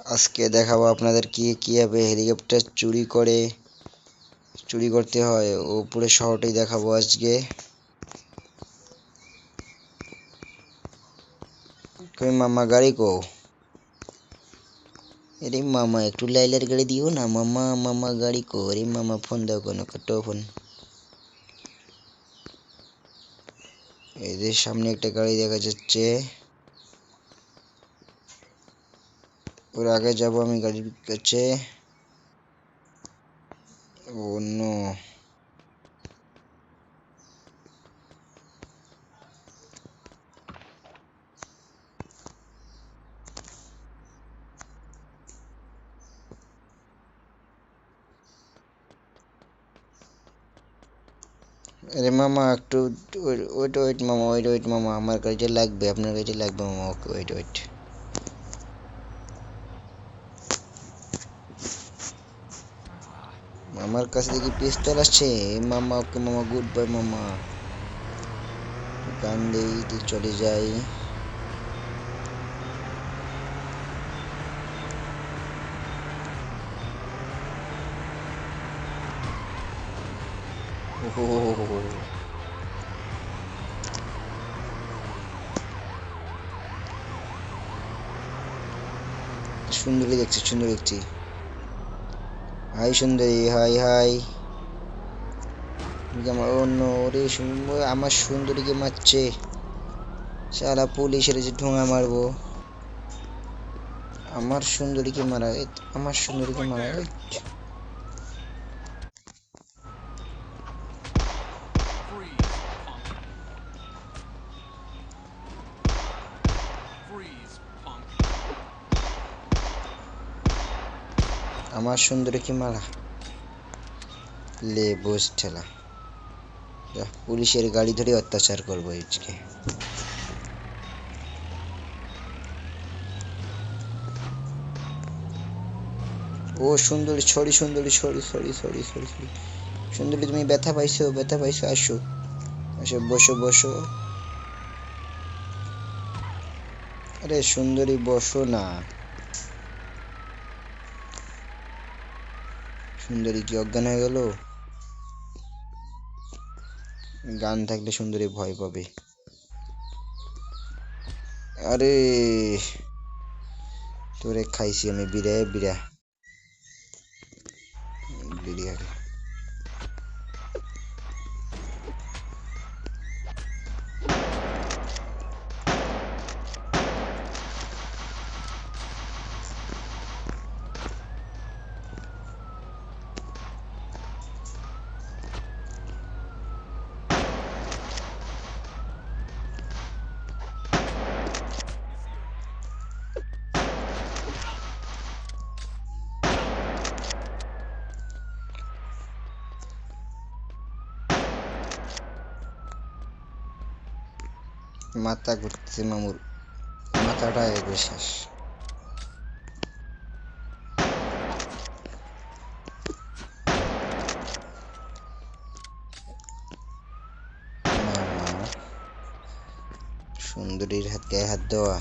আজকে দেখাবো আপনাদের কিভাবে হেলিকপ্টার চুরি করতে হয় ও পুরো শহরটাই দেখাবো আজকে। কই মামা গাড়ি কো? আরে মামা একটু লাইলার গাড়ি দিও না মামা, মামা গাড়ি কো? আরে মামা ফোন দাও, কোনো কাটো ফোন। এই যে সামনে একটা গাড়ি দেখা যাচ্ছে, ওর আগে যাবো আমি গাড়ির কাছে। ও নো, আরে মামা একটু ওয়েট ওয়েট মামা, ওয়েট ওয়েট মামা, আমার গাড়িটা লাগবে, আপনার গাড়িটা লাগবে মামা। Okay wait wait. মামার কাছে দেখি পিস্তল আসছে। মামা ওকে মামা, গুড বাই মামা। গান দেই চলে যাই। ওহো, সুন্দরী দেখছি, সুন্দরী দেখছি। হাই সুন্দরী, হাই হাই। অন্য ওরে আমার সুন্দরীকে মারছে। সারা পুলিশের যে ঠোঙা মারবো। আমার সুন্দরীকে মারা, আমার সুন্দরীকে মারা। আমার সুন্দরীকে মারা, লে বস ঠেলা। পুলিশের গাড়ি ধরে অত্যাচার করবো আজকে। ও সুন্দরী, সরি সুন্দরী, sorry sorry sorry sorry sorry. সুন্দরী তুমি ব্যথা পাইছো, ব্যথা পাইছো? আসো আসো, বসো বসো। আরে সুন্দরী বসো না। সুন্দরী কি অজ্ঞান হয়ে গেল? গান থাকলে সুন্দরী ভয় পাবে। আরে তোরে খাইছি আমি, বিড়ে বিড়া বিড়িয়ারে। মাথা ঘুরতেছে মামুর, মাথাটা একবার শেষ। মামা সুন্দরীর হাত গায়ে হাত দেওয়া।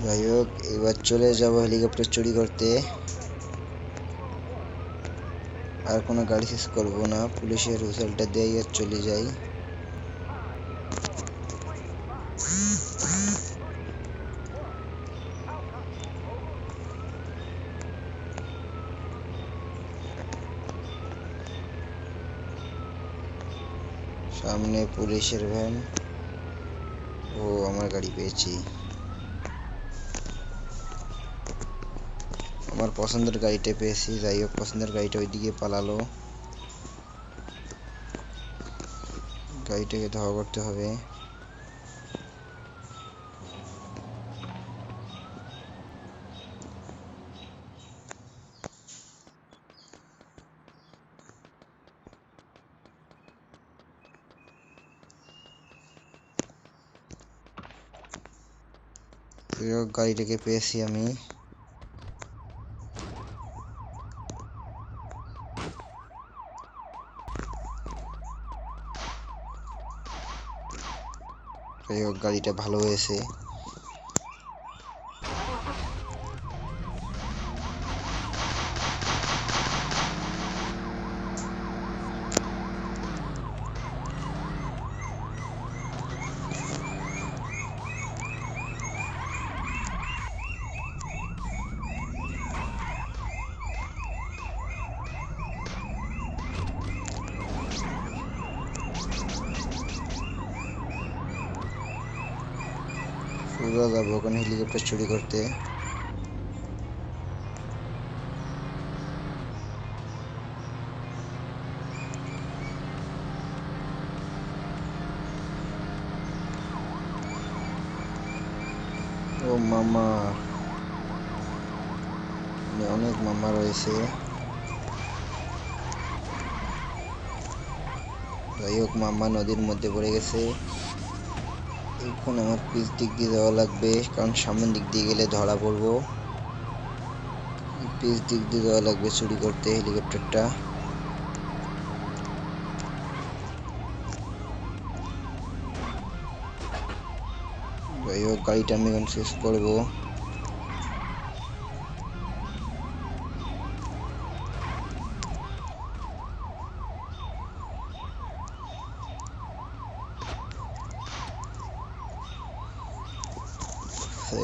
যাই হোক, এবার চলে যাব হেলিকপ্টার চুরি করতে। আর কোনো গাড়ি শেষ করবো না, পুলিশের হুইসেলটা দিয়ে আর চলে যাই। সামনে পুলিশের ভ্যান। ও আমার গাড়ি পেয়েছি, আমার পছন্দের গাড়িটা পেয়েছি। যাই হোক, পছন্দের গাড়িটা ওইদিকে পালালো। গাড়িটাকে ধাওয়া করতে হবে। গাড়িটাকে পেয়েছি আমি। যাই হোক গাড়িটা ভালো হয়েছে। সোজা যাবো ওখানে হেলিকপ্টার চুরি করতে। ও মামা, অনেক মামা রয়েছে। যাই হোক মামা নদীর মধ্যে পড়ে গেছে। এখন আমার পিছ দিক দিয়ে যাওয়া লাগবে, কারণ সামনের দিক দিয়ে গেলে ধরা পড়বো। পিছ দিক দিয়ে যাওয়া লাগবে চুরি করতে হেলিকপ্টারটা। যাই হোক গাড়িটা আমি এখন শেষ করবো।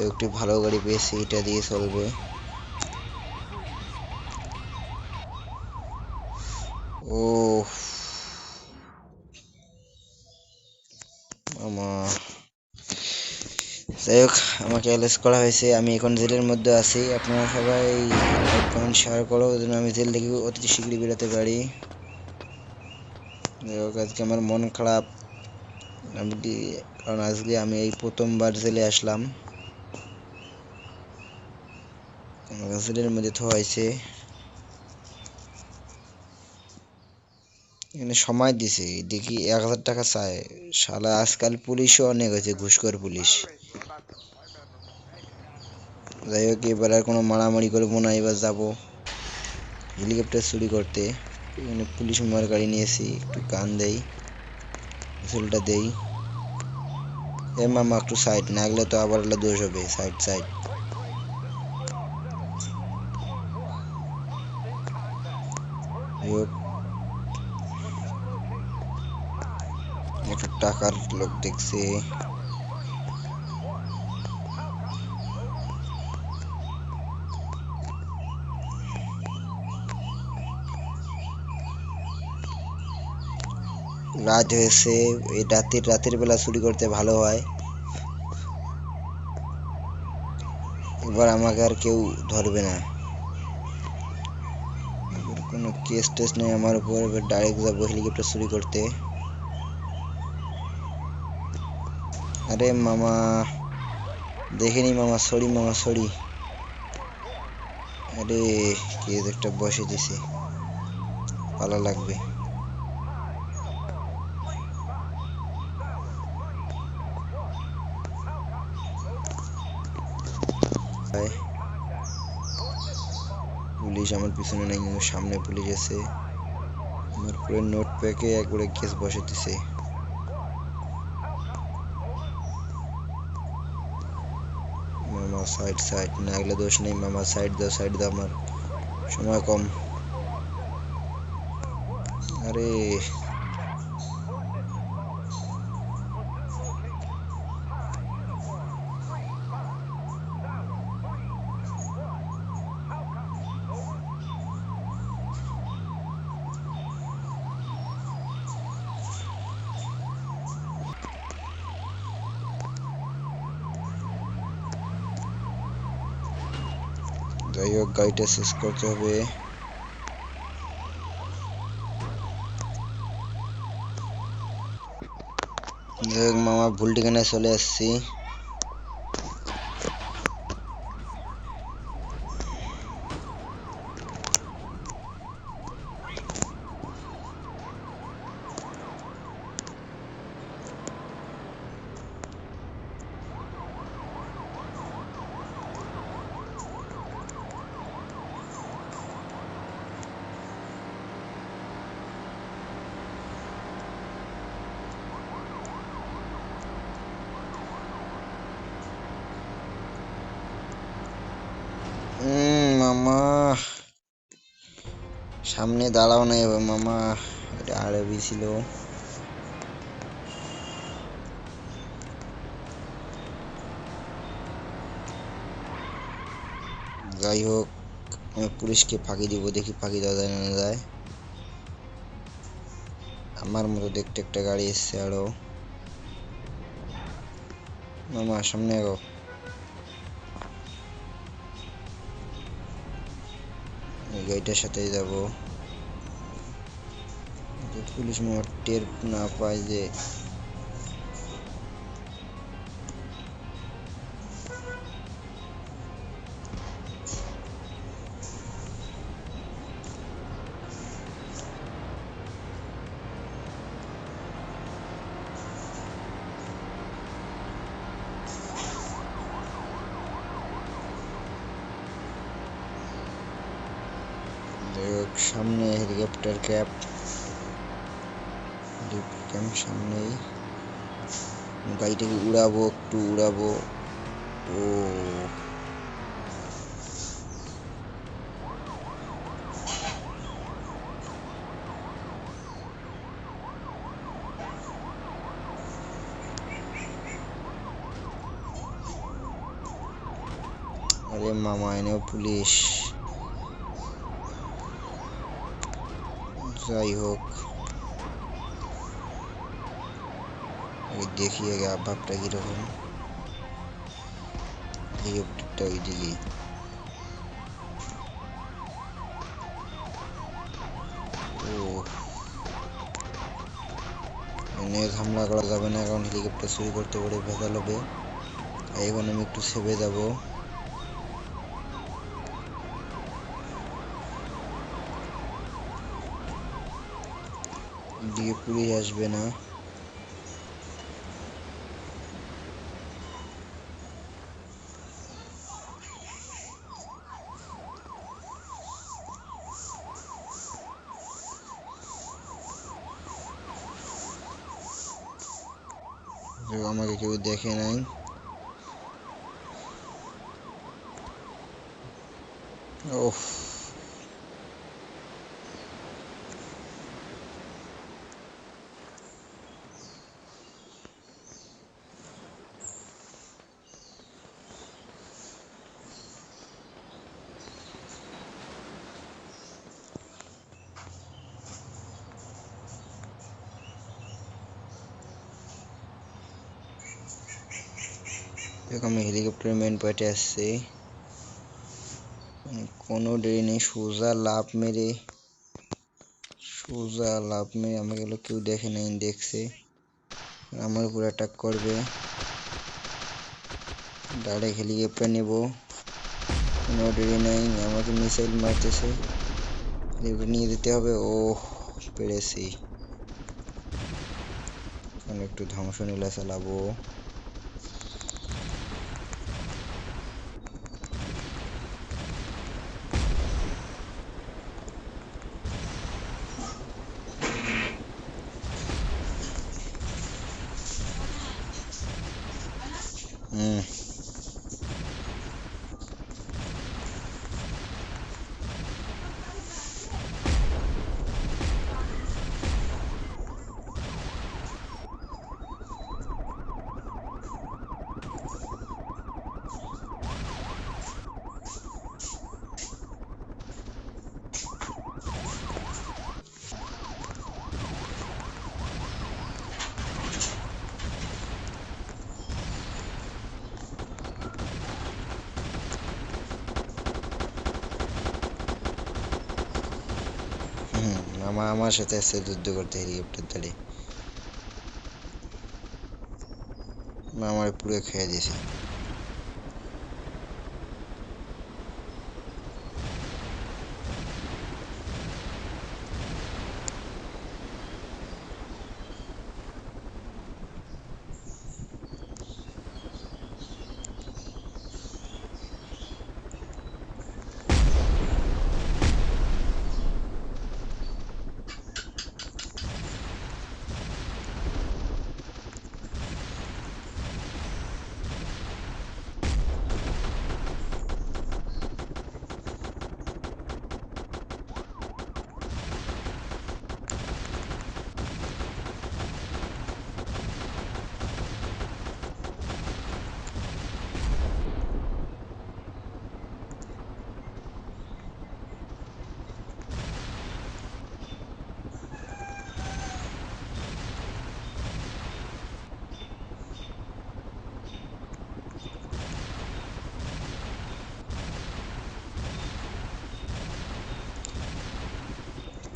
একটি ভালো গাড়ি পেয়েছি, এটা দিয়ে চলবে। ও মামা, যাই হোক আমাকে অ্যারেস্ট করা হয়েছে, আমি এখন জেলের মধ্যে আছি। আপনারা সবাই লাইক কমেন্ট শেয়ার করো যেন আমি জেল থেকে অতি শীঘ্রই বেরোতে পারি। যাই হোক আজকে আমার মন খারাপ, কারণ আজকে আমি এই প্রথমবার জেলে আসলাম। আমাকে জেলের মধ্যে থোয়াইছে। এখানে সময় দিছে, দেখি 1000 টাকা চায়। শালা আজকাল পুলিশও অনেক হয়েছে, ঘুষখোর পুলিশ। যাই হোক এবার আর কোনো মারামারি করবো না, এবার যাবো হেলিকপ্টার চুরি করতে। এখানে পুলিশ মামার গাড়ি নিয়েছি, একটু গান দেই, হুইসেলটা দেই। এ মামা একটু সাইড, না গেলে তো আবার দোষ হবে। Side side. একটু টাকার লোক দেখছে। রাত হয়েছে, এই রাতের বেলা চুরি করতে ভালো হয়। এবার আমাকে আর কেউ ধরবে না, কোনো কেস টেস নেই আমার উপর। এবার ডাইরেক্ট যাবো হেলিকপ্টার চুরি করতে। আরে মামা দেখিনি মামা, সরি মামা সরি। আরে কেস একটা বসে দিছে, পালা লাগবে। পুলিশ আমার পিছনে নেই, সামনে পুলিশ আছে। আমার পুরো নোট প্যাকে একবারে কেস বসে দিছে। মামা সাইড সাইড, না গেলে দোষ নেই মামা, সাইড দাও সাইড দাও, আমার সময় কম। আরে যাই হোক গাড়িটা শেষ করতে হবে। যাই হোক মামা ভুল ঠিকানায় চলে আসছি। মামা, সামনে দাঁড়াও না এবার মামা, এটা আরবি ছিল। যাই হোক, আমি পুলিশকে ফাঁকি দিব, দেখি ফাঁকি দেওয়া যায় না যায়। আমার মতো দেখতে একটা গাড়ি এসছে আরো। মামা সামনে আগো, এই গাড়িটার সাথেই যাবো। পুলিশ মামা টের না পায় যে সামনে হেলিকপ্টার ক্যাপ সামনেই। গাড়িটাকে উড়াবো, একটু উড়াবো। ও আরে মামা, এনেও পুলিশ। যাই হোক, দেখি আগে ভাবটা কিরকম। হেলিকপ্টারটা ওইদিকে। ও এনে হামলা করা যাবে না, কারণ হেলিকপ্টার চুরি করতে পারে, ভেজাল হবে। এখন আমি একটু সেভে যাব। দিকে পুলিশ আসবে না। আমাকে কেউ দেখে নাই। ওহ, আমি হেলিকপ্টারের মেন পয়েন্টে আসছি। কোনো দেরি নেই, সোজা লাভ মেরে আমাকে কেউ দেখে নাই, দেখছে আমার উপর অ্যাটাক করবে। ডাইরেক্ট হেলিকপ্টার নেব, কোনো দেরি নেই। আমাকে মিসাইল মারতেছে, হেলিকপ্টার নিয়ে যেতে হবে। ও পেরেছি, এখন একটু ধ্বংস নীলা চালাবো। হুম, আমার সাথে আসছে যুদ্ধ করতে হেলিকপ্টার ধরে। আমার পুরো খেয়ে দিয়েছে।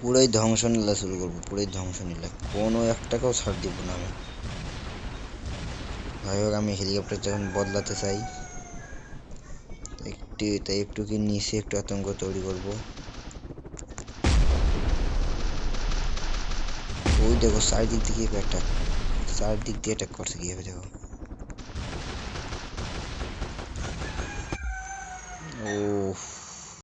পুরোই ধ্বংস নীলা শুরু করবো, পুরোই ধ্বংস নীলা, কোনো একটাকেও ছাড় দিব না আমি। যাই হোক, আমি হেলিকপ্টার যখন বদলাতে চাই একটু কি নিচে একটু আতঙ্ক তৈরি করব। ওই দেখো চারিদিক থেকে অ্যাটাক, চারদিক দিয়ে অ্যাটাক করছে কিভাবে দেখো। ও